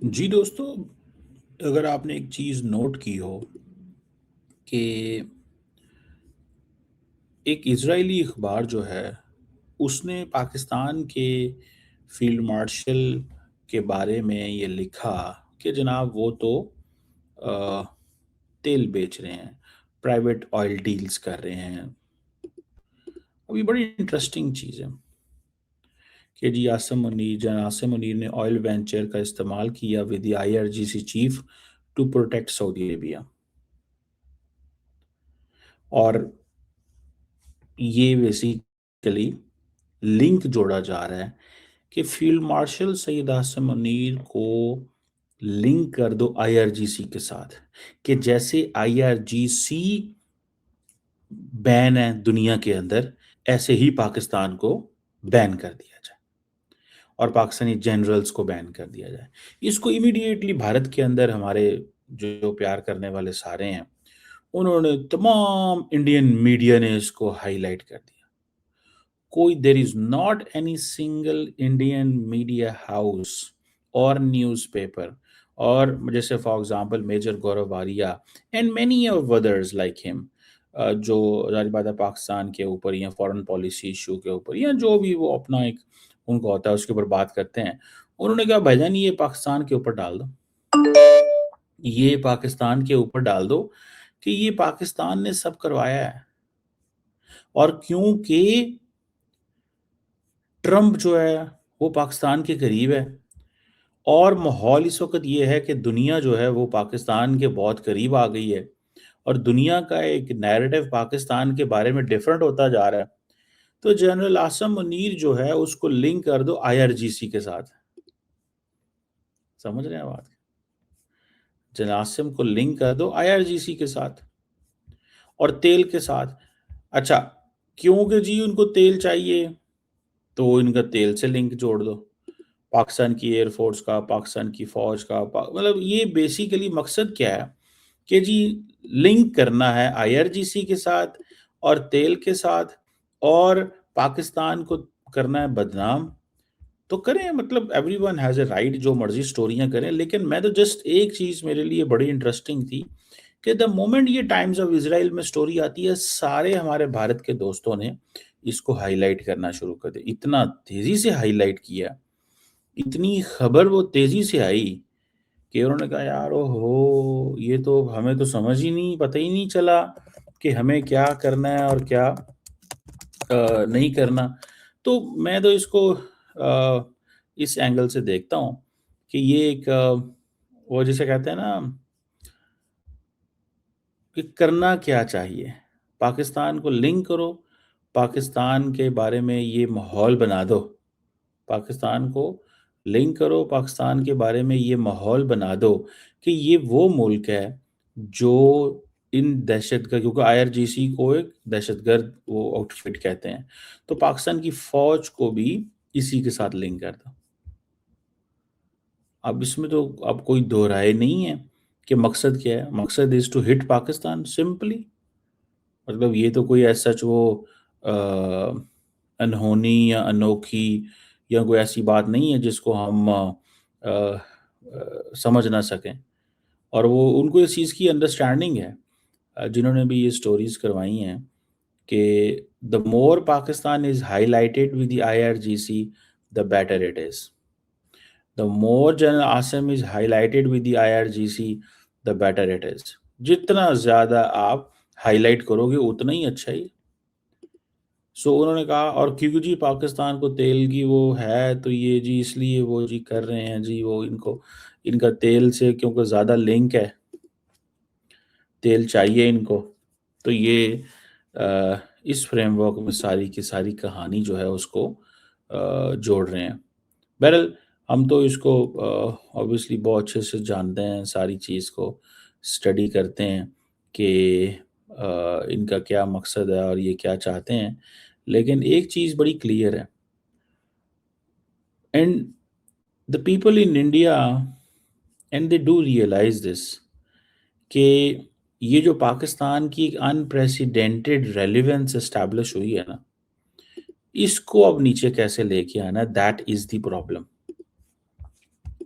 جی دوستو، اگر آپ نے ایک چیز نوٹ کی ہو کہ ایک اسرائیلی اخبار جو ہے اس نے پاکستان کے فیلڈ مارشل کے بارے میں یہ لکھا کہ جناب وہ تو آ، تیل بیچ رہے ہیں، پرائیویٹ آئل ڈیلز کر رہے ہیں. ابھی بڑی انٹرسٹنگ چیز ہے کہ جی عاصم منیر نے آئل وینچر کا استعمال کیا with the IRGC chief to protect Saudi Arabia. اور یہ بیسیکلی لنک جوڑا جا رہا ہے کہ فیلڈ مارشل سید عاصم منیر کو لنک کر دو IRGC کے ساتھ، کہ جیسے IRGC بین ہے دنیا کے اندر، ایسے ہی پاکستان کو بین کر دیا جائے اور پاکستانی جنرلز کو بین کر دیا جائے. اس کو امیڈیٹلی بھارت کے اندر ہمارے جو پیار کرنے والے سارے ہیں، انہوں نے تمام انڈین میڈیا نے اس کو ہائی لائٹ کر دیا. کوئی there is not any single Indian media house اور نیوز پیپر، اور جیسے for example major Gaurav Arya and many of others like ہم، جو ظاہر بات ہے پاکستان کے اوپر یا فورن پالیسی ایشو کے اوپر یا جو بھی وہ اپنا ایک ان کو ہوتا ہے اس کے اوپر بات کرتے ہیں. انہوں نے کہا بھائی جان یہ پاکستان کے اوپر ڈال دو، یہ پاکستان کے اوپر ڈال دو کہ یہ پاکستان نے سب کروایا ہے. اور کیونکہ ٹرمپ جو ہے وہ پاکستان کے قریب ہے اور ماحول اس وقت یہ ہے کہ دنیا جو ہے وہ پاکستان کے بہت قریب آ گئی ہے اور دنیا کا ایک نیریٹو پاکستان کے بارے میں ڈیفرنٹ ہوتا جا رہا ہے، تو جنرل عاصم منیر جو ہے اس کو لنک کر دو IRGC کے ساتھ. سمجھ رہے ہیں بات؟ جنرل عاصم کو لنک کر دو IRGC کے ساتھ اور تیل کے ساتھ. اچھا، کیونکہ جی ان کو تیل چاہیے تو ان کا تیل سے لنک جوڑ دو، پاکستان کی ایئر فورس کا، پاکستان کی فوج کا. مطلب یہ بیسیکلی مقصد کیا ہے کہ جی لنک کرنا ہے IRGC کے ساتھ اور تیل کے ساتھ، اور پاکستان کو کرنا ہے بدنام. تو کریں، مطلب every one has a right, جو مرضی سٹوریاں کریں. لیکن میں تو جسٹ ایک چیز میرے لیے بڑی انٹرسٹنگ تھی کہ دا مومنٹ یہ ٹائمز آف اسرائیل میں سٹوری آتی ہے، سارے ہمارے بھارت کے دوستوں نے اس کو ہائی لائٹ کرنا شروع کر دیا. اتنا تیزی سے ہائی لائٹ کیا، اتنی خبر وہ تیزی سے آئی کہ انہوں نے کہا یار ہو یہ تو ہمیں تو سمجھ ہی نہیں، پتہ ہی نہیں چلا کہ ہمیں کیا کرنا ہے اور کیا نہیں کرنا. تو میں تو اس کو اس اینگل سے دیکھتا ہوں کہ یہ ایک وہ جسے کہتے ہیں نا کہ کرنا کیا چاہیے. پاکستان کو لنک کرو، پاکستان کے بارے میں یہ ماحول بنا دو، پاکستان کو لنک کرو، پاکستان کے بارے میں یہ ماحول بنا دو کہ یہ وہ ملک ہے جو ان دہشت گرد، کیونکہ IRGC کو ایک دہشت گرد وہ آؤٹ فٹ کہتے ہیں، تو پاکستان کی فوج کو بھی اسی کے ساتھ لنک کر دو. اب اس میں تو اب کوئی دو رائے نہیں ہے کہ مقصد کیا ہے. مقصد از ٹو ہٹ پاکستان سمپلی. مطلب یہ تو کوئی ایسا وہ انہونی یا انوکھی یا کوئی ایسی بات نہیں ہے جس کو ہم سمجھ نہ سکیں. اور وہ ان کو اس چیز کی انڈرسٹینڈنگ ہے جنہوں نے بھی یہ سٹوریز کروائی ہیں کہ the more Pakistan is highlighted with the IRGC, the better it is. The more General Asim is highlighted with the IRGC, the better it is. جتنا زیادہ آپ ہائی لائٹ کرو گے اتنا ہی اچھا ہی. سو انہوں نے کہا، اور کیونکہ جی پاکستان کو تیل کی وہ ہے تو یہ جی اس لیے وہ جی کر رہے ہیں جی، وہ ان کا تیل سے کیونکہ زیادہ لنک ہے، تیل چاہیے ان کو، تو یہ اس فریم ورک میں ساری کی ساری کہانی جو ہے اس کو جوڑ رہے ہیں. بہرحال ہم تو اس کو obviously بہت اچھے سے جانتے ہیں، ساری چیز کو اسٹڈی کرتے ہیں کہ ان کا کیا مقصد ہے اور یہ کیا چاہتے ہیں. لیکن ایک چیز بڑی کلیئر ہے، and the people in India and they do realize this، کہ یہ جو پاکستان کی ایک unprecedented relevance اسٹیبلش ہوئی ہے نا، اس کو اب نیچے کیسے لے کے آنا، that is the problem.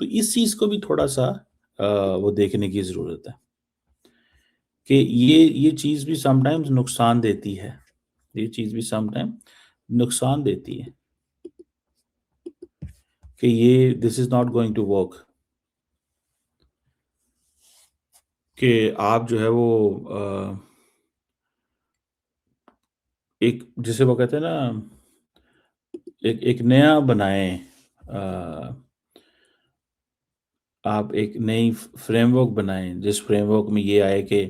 تو اس چیز کو بھی تھوڑا سا وہ دیکھنے کی ضرورت ہے کہ یہ چیز بھی سم ٹائمز نقصان دیتی ہے، یہ چیز بھی سم ٹائم نقصان دیتی ہے کہ یہ this is not going to work, کہ آپ جو ہے وہ ایک جسے وہ کہتے ہیں نا ایک نیا بنائیں، آپ ایک نئی فریم ورک بنائیں جس فریم ورک میں یہ آئے کہ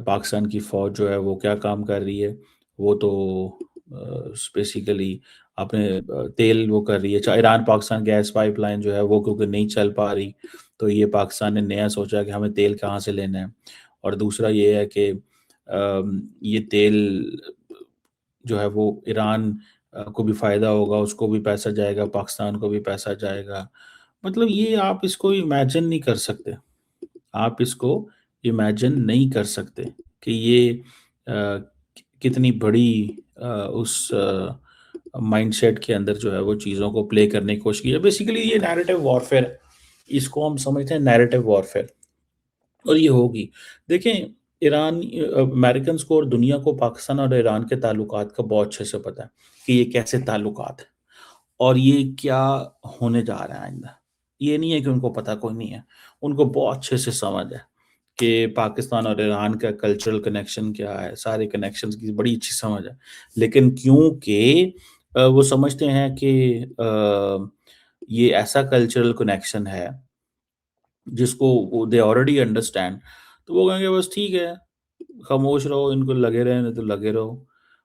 پاکستان کی فوج جو ہے وہ کیا کام کر رہی ہے، وہ تو بیسیکلی اپنے تیل وہ کر رہی ہے، Iran Pakistan gas pipeline جو ہے وہ کیونکہ نہیں چل پا رہی تو یہ پاکستان نے نیا سوچا کہ ہمیں تیل کہاں سے لینا ہے، اور دوسرا یہ ہے کہ یہ تیل جو ہے وہ ایران کو بھی فائدہ ہوگا، اس کو بھی پیسہ جائے گا، پاکستان کو بھی پیسہ جائے گا. مطلب یہ آپ اس کو امیجن نہیں کر سکتے، آپ اس کو امیجن نہیں کر سکتے کہ یہ کتنی بڑی اس مائنڈ سیٹ کے اندر جو ہے وہ چیزوں کو پلے کرنے کی کوشش کی ہے. بیسیکلی یہ نیریٹو وارفیئر، اس کو ہم سمجھتے ہیں نیریٹو وارفیئر، اور یہ ہوگی. دیکھیں ایران امریکنز کو اور دنیا کو پاکستان اور ایران کے تعلقات کا بہت اچھے سے پتہ ہے کہ یہ کیسے تعلقات ہیں اور یہ کیا ہونے جا رہا ہے آئندہ. یہ نہیں ہے کہ ان کو پتہ کوئی نہیں ہے، ان کو بہت اچھے سے سمجھ ہے کہ پاکستان اور ایران کا کلچرل کنیکشن کیا ہے، سارے کنیکشنز کی بڑی اچھی سمجھ ہے. لیکن کیونکہ وہ سمجھتے ہیں کہ یہ ایسا کلچرل کنیکشن ہے جس کو دے آلریڈی انڈرسٹینڈ، تو وہ کہیں گے بس ٹھیک ہے خاموش رہو، ان کو لگے رہے نہیں تو لگے رہو.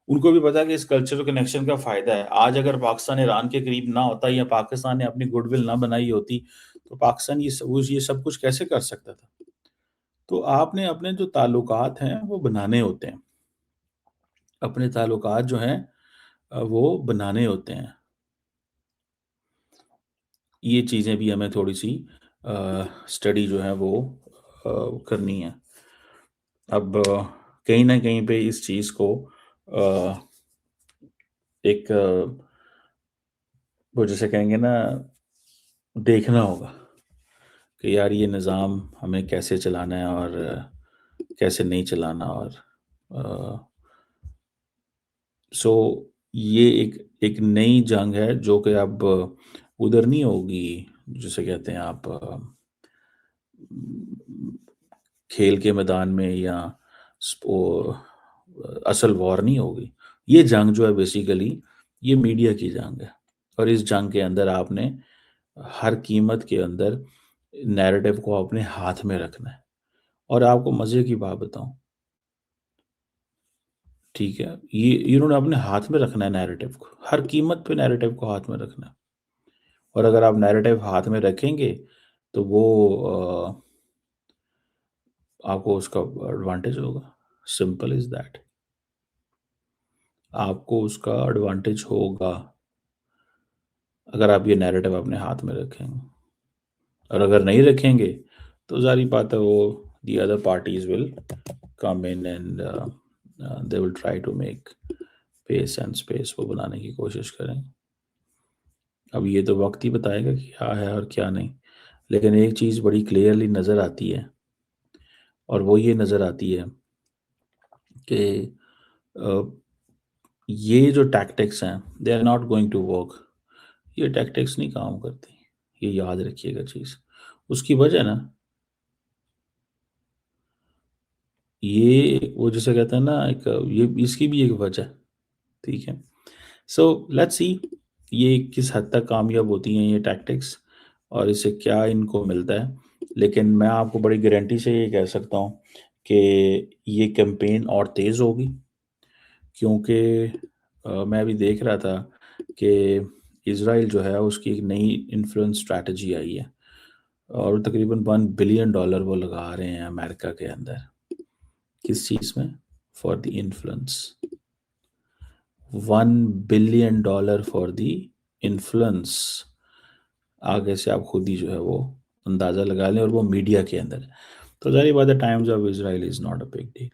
ان کو بھی پتا کہ اس کلچرل کنیکشن کا فائدہ ہے. آج اگر پاکستان ایران کے قریب نہ ہوتا یا پاکستان نے اپنی گڈ ول نہ بنائی ہوتی تو پاکستان یہ سب کچھ کیسے کر سکتا تھا. تو آپ نے اپنے جو تعلقات ہیں وہ بنانے ہوتے ہیں، اپنے تعلقات جو ہیں وہ بنانے ہوتے ہیں. یہ چیزیں بھی ہمیں تھوڑی سی اسٹڈی جو ہے وہ کرنی ہے. اب کہیں نہ کہیں پہ اس چیز کو ایک وہ جیسے کہیں گے نا دیکھنا ہوگا کہ یار یہ نظام ہمیں کیسے چلانا ہے اور کیسے نہیں چلانا. اور سو یہ ایک نئی جنگ ہے جو کہ اب ادھر نہیں ہوگی، جسے کہتے ہیں آپ کھیل کے میدان میں یا اصل وار نہیں ہوگی. یہ جنگ جو ہے بیسیکلی یہ میڈیا کی جنگ ہے، اور اس جنگ کے اندر آپ نے ہر قیمت کے اندر نیریٹو کو اپنے ہاتھ میں رکھنا ہے. اور آپ کو مزے کی بات بتاؤں، ٹھیک ہے، یہ انہوں نے اپنے ہاتھ میں رکھنا ہے نیریٹو کو، ہر قیمت پہ نیریٹو کو ہاتھ میں رکھنا ہے. اور اگر آپ نیریٹو ہاتھ میں رکھیں گے تو وہ آپ کو اس کا ایڈوانٹیج ہوگا. سمپل از دیٹ، آپ کو اس کا ایڈوانٹیج ہوگا اگر آپ یہ نیریٹو اپنے ہاتھ میں رکھیں گے. اور اگر نہیں رکھیں گے تو ظاہری بات ہے وہ the other parties will come in and they will try to make peace and space وہ بنانے کی کوشش کریں. اب یہ تو وقت ہی بتائے گا کہ کیا ہے اور کیا نہیں. لیکن ایک چیز بڑی کلیئرلی نظر آتی ہے، اور وہ یہ نظر آتی ہے کہ یہ جو ٹیکٹکس ہیں they are not going to work. یہ ٹیکٹکس نہیں کام کرتی، یہ یاد رکھیے گا چیز. اس کی وجہ نا یہ وہ جسے کہتے ہیں نا یہ اس کی بھی ایک وجہ، ٹھیک ہے. سو لیٹس سی یہ کس حد تک کامیاب ہوتی ہیں یہ ٹیکٹکس اور اس سے کیا ان کو ملتا ہے. لیکن میں آپ کو بڑی گارنٹی سے یہ کہہ سکتا ہوں کہ یہ کیمپین اور تیز ہوگی، کیونکہ میں ابھی دیکھ رہا تھا کہ اسرائیل جو ہے اس کی ایک نئی انفلوئنس اسٹریٹجی آئی ہے، اور تقریباً $1 بلین وہ لگا رہے ہیں امریکہ کے اندر. کس چیز میں؟ For the influence. $1 billion for the influence. آگے سے آپ خود ہی جو ہے وہ اندازہ لگا لیں، اور وہ میڈیا کے اندر. تو ظاہری بات ہے Times of Israel is not a big deal.